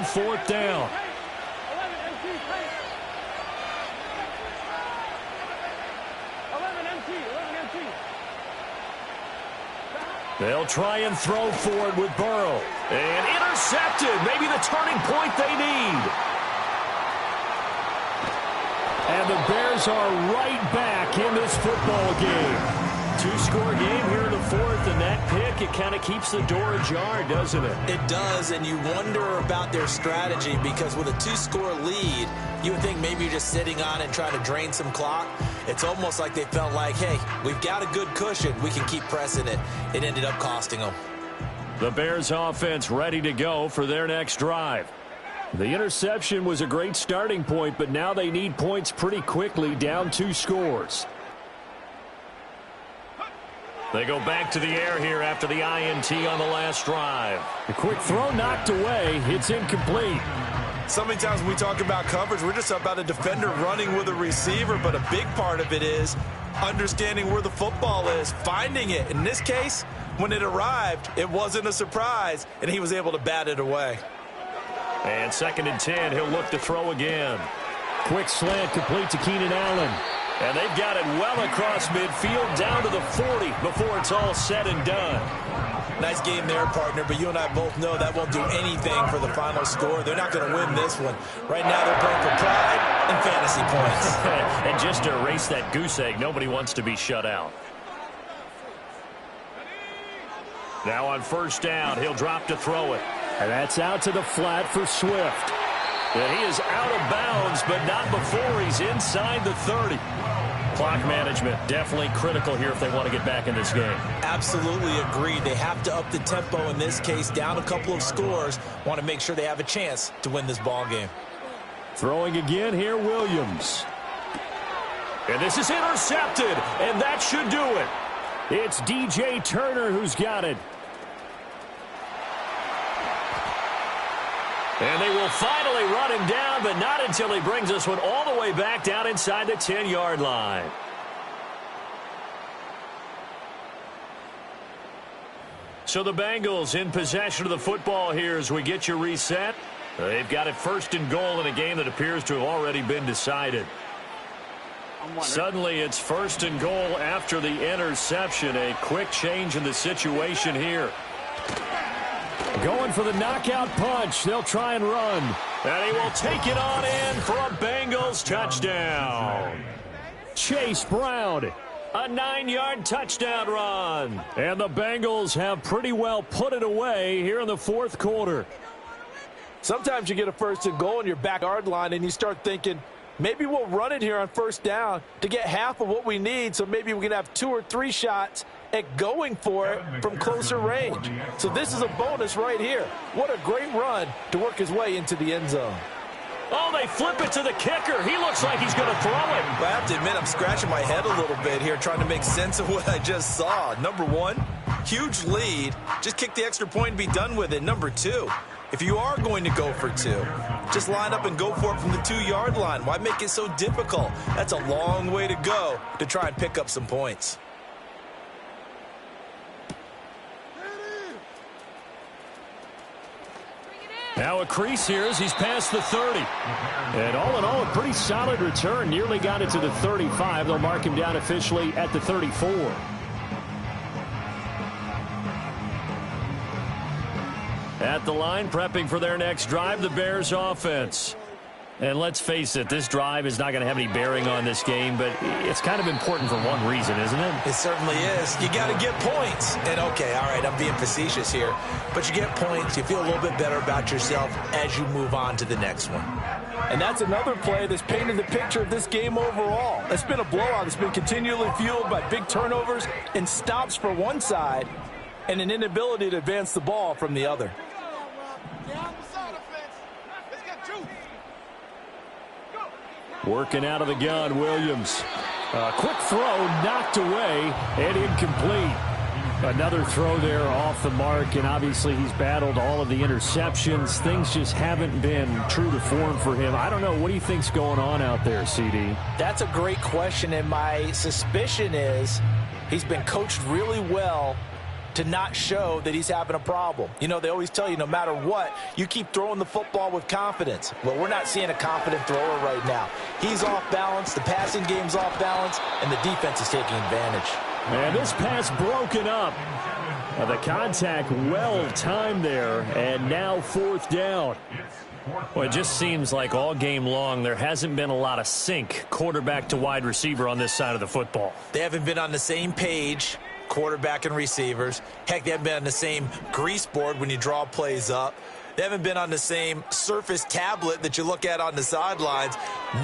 4th down. They'll try and throw for it with Burrow. And intercepted. Maybe the turning point they need. And the Bears are right back in this football game. 2-score game here in the 4th, and that pick, it kind of keeps the door ajar, doesn't it? It does, and you wonder about their strategy because with a 2-score lead, you would think maybe you're just sitting on it and trying to drain some clock. It's almost like they felt like, hey, we've got a good cushion. We can keep pressing it. It ended up costing them. The Bears offense ready to go for their next drive. The interception was a great starting point, but now they need points pretty quickly, down 2 scores. They go back to the air here after the INT on the last drive. The quick throw knocked away. It's incomplete. So many times when we talk about coverage, we're just about a defender running with a receiver, but a big part of it is understanding where the football is, finding it. In this case, when it arrived, it wasn't a surprise, and he was able to bat it away. And 2nd and 10, he'll look to throw again. Quick slant complete to Keenan Allen. And they've got it well across midfield down to the 40 before it's all said and done. Nice game there, partner, but you and I both know that won't do anything for the final score. They're not going to win this one. Right now they're playing for pride and fantasy points. And just to erase that goose egg, nobody wants to be shut out. Now on 1st down, he'll drop to throw it. And that's out to the flat for Swift. And he is out of bounds, but not before he's inside the 30. Clock management definitely critical here if they want to get back in this game. Absolutely agreed. They have to up the tempo in this case, down a couple of scores. Want to make sure they have a chance to win this ball game. Throwing again here, Williams. And this is intercepted, and that should do it. It's DJ Turner who's got it. And they will finally run him down, but not until he brings this one all the way back down inside the 10-yard line. So the Bengals in possession of the football here as we get you reset. They've got it 1st and goal in a game that appears to have already been decided. Suddenly it's 1st and goal after the interception. A quick change in the situation here. Going for the knockout punch. They'll try and run. And he will take it on in for a Bengals touchdown. Chase Brown, a 9-yard touchdown run. And the Bengals have pretty well put it away here in the 4th quarter. Sometimes you get a 1st and goal in your backyard line and you start thinking, maybe we'll run it here on 1st down to get half of what we need, so maybe we can have 2 or 3 shots at going for it from closer range. So this is a bonus right here. What a great run to work his way into the end zone. Oh, they flip it to the kicker. He looks like he's going to throw it. But I have to admit, I'm scratching my head a little bit here trying to make sense of what I just saw. Number 1, huge lead. Just kick the extra point and be done with it. Number 2, if you are going to go for 2, just line up and go for it from the 2-yard line. Why make it so difficult? That's a long way to go to try and pick up some points. Now a crease here as he's past the 30. And all in all, a pretty solid return. Nearly got it to the 35. They'll mark him down officially at the 34. At the line, prepping for their next drive, the Bears offense. And let's face it, this drive is not going to have any bearing on this game, but it's kind of important for one reason, isn't it? It certainly is. You got to get points. And, okay, all right, I'm being facetious here. But you get points, you feel a little bit better about yourself as you move on to the next one. And that's another play that's painted the picture of this game overall. It's been a blowout. It's been continually fueled by big turnovers and stops for one side and an inability to advance the ball from the other. Working out of the gun, Williams. Quick throw, knocked away, and incomplete. Another throw there off the mark, and obviously he's battled all of the interceptions. Things just haven't been true to form for him. I don't know. What do you think's going on out there, CD? That's a great question, and my suspicion is he's been coached really well to not show that he's having a problem. You know, they always tell you no matter what, you keep throwing the football with confidence. Well, we're not seeing a confident thrower right now. He's off balance, the passing game's off balance, and the defense is taking advantage. And this pass broken up. The contact well timed there, and now fourth down. Well, it just seems like all game long there hasn't been a lot of sync quarterback to wide receiver on this side of the football. They haven't been on the same page, quarterback and receivers. Heck, they haven't been on the same grease board when you draw plays up. They haven't been on the same Surface tablet that you look at on the sidelines.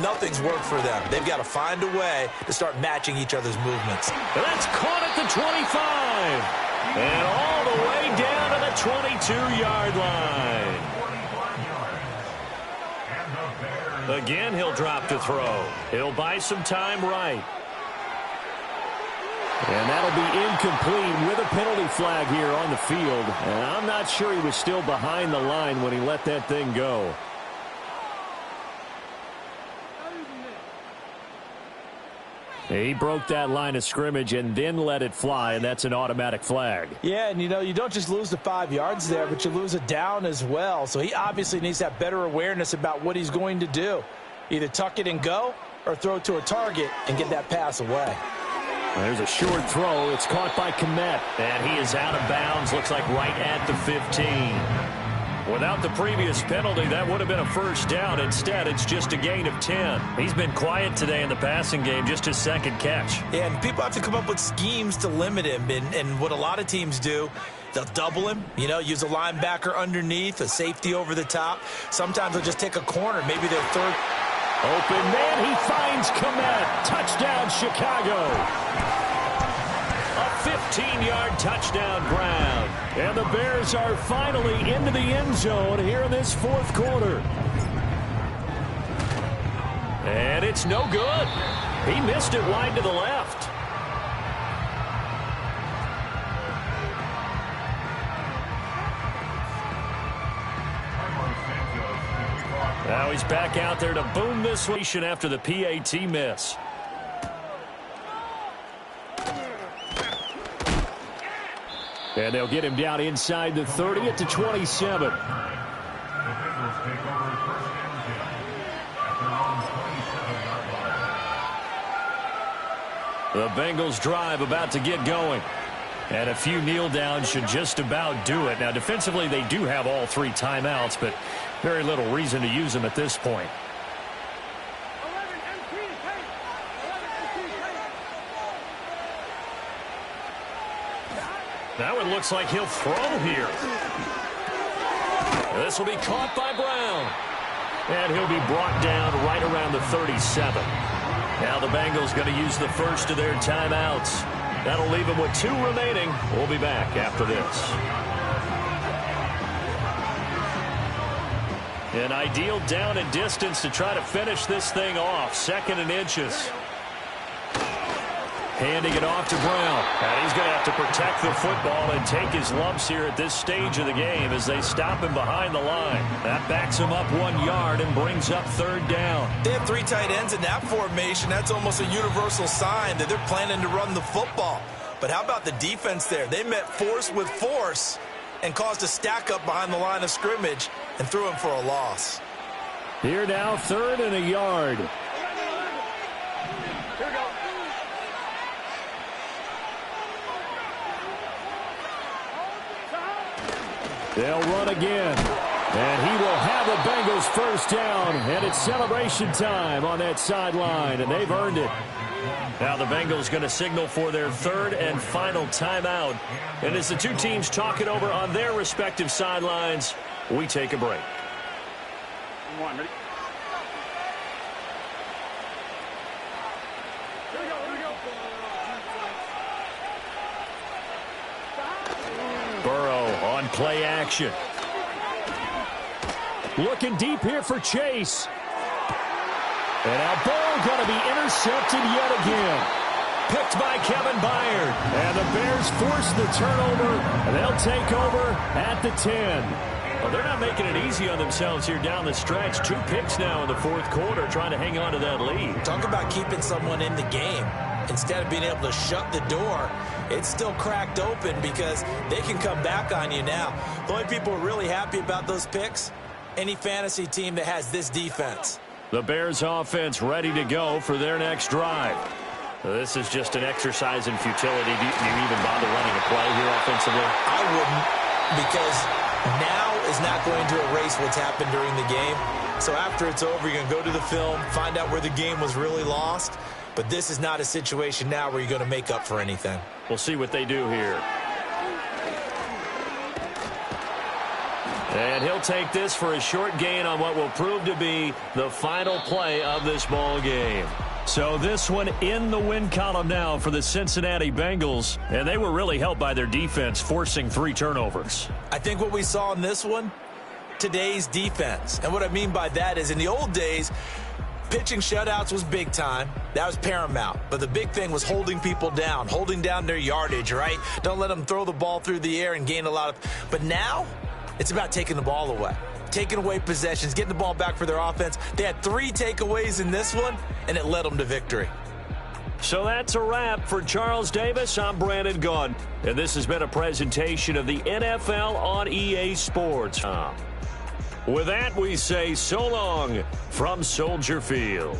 Nothing's worked for them. They've got to find a way to start matching each other's movements. That's caught at the 25. And all the way down to the 22-yard line. Again, he'll drop to throw. He'll buy some time right. And that'll be incomplete with a penalty flag here on the field. And I'm not sure he was still behind the line when he let that thing go. He broke that line of scrimmage and then let it fly, and that's an automatic flag. Yeah, and you know, you don't just lose the 5 yards there, but you lose it down as well. So he obviously needs to have better awareness about what he's going to do. Either tuck it and go or throw to a target and get that pass away. There's a short throw. It's caught by Kmet, and he is out of bounds. Looks like right at the 15. Without the previous penalty, that would have been a first down. Instead, it's just a gain of 10. He's been quiet today in the passing game, just his second catch. Yeah, and people have to come up with schemes to limit him. And what a lot of teams do, they'll double him, you know, use a linebacker underneath, a safety over the top. Sometimes they'll just take a corner, maybe their third. Open man, he finds Kmet. Touchdown, Chicago. 15-yard touchdown Brown. And the Bears are finally into the end zone here in this fourth quarter. And it's no good. He missed it wide to the left. Now he's back out there to boom this one after the PAT miss. And they'll get him down inside the 30 at the 27. The Bengals drive about to get going. And a few kneel downs should just about do it. Now, defensively, they do have all three timeouts, but very little reason to use them at this point. Now it looks like he'll throw here. This will be caught by Brown. And he'll be brought down right around the 37. Now the Bengals going to use the first of their timeouts. That'll leave them with 2 remaining. We'll be back after this. An ideal down and distance to try to finish this thing off. 2nd and inches. Handing it off to Brown. And he's going to have to protect the football and take his lumps here at this stage of the game as they stop him behind the line. That backs him up 1 yard and brings up 3rd down. They have 3 tight ends in that formation. That's almost a universal sign that they're planning to run the football. But how about the defense there? They met force with force and caused a stack up behind the line of scrimmage and threw him for a loss. Here now, 3rd and a yard. They'll run again. And he will have the Bengals first down. And it's celebration time on that sideline. And they've earned it. Now the Bengals going to signal for their 3rd and final timeout. And as the two teams talk it over on their respective sidelines, we take a break. Burrow on play action. Looking deep here for Chase. And now Burrow going to be intercepted yet again. Picked by Kevin Byard. And the Bears force the turnover. And they'll take over at the 10. Well, they're not making it easy on themselves here down the stretch. 2 picks now in the 4th quarter trying to hang on to that lead. Talk about keeping someone in the game instead of being able to shut the door it's still cracked open because they can come back on you now. The only people who are really happy about those picks, any fantasy team that has this defense. The Bears offense ready to go for their next drive. This is just an exercise in futility. Do you even bother running a play here offensively? I wouldn't, because now is not going to erase what's happened during the game. So after it's over, you're going to go to the film, find out where the game was really lost. But this is not a situation now where you're going to make up for anything. We'll see what they do here. And he'll take this for a short gain on what will prove to be the final play of this ball game. So this one in the win column now for the Cincinnati Bengals. And they were really helped by their defense, forcing 3 turnovers. I think what we saw in this one, today's defense. And what I mean by that is in the old days, pitching shutouts was big time. That was paramount. But the big thing was holding people down, holding down their yardage, right? Don't let them throw the ball through the air and gain a lot of... But now, it's about taking the ball away. Taking away possessions, getting the ball back for their offense. They had 3 takeaways in this one, and it led them to victory. So that's a wrap for Charles Davis. I'm Brandon Gaudin, and this has been a presentation of the NFL on EA Sports. With that, we say so long from Soldier Field.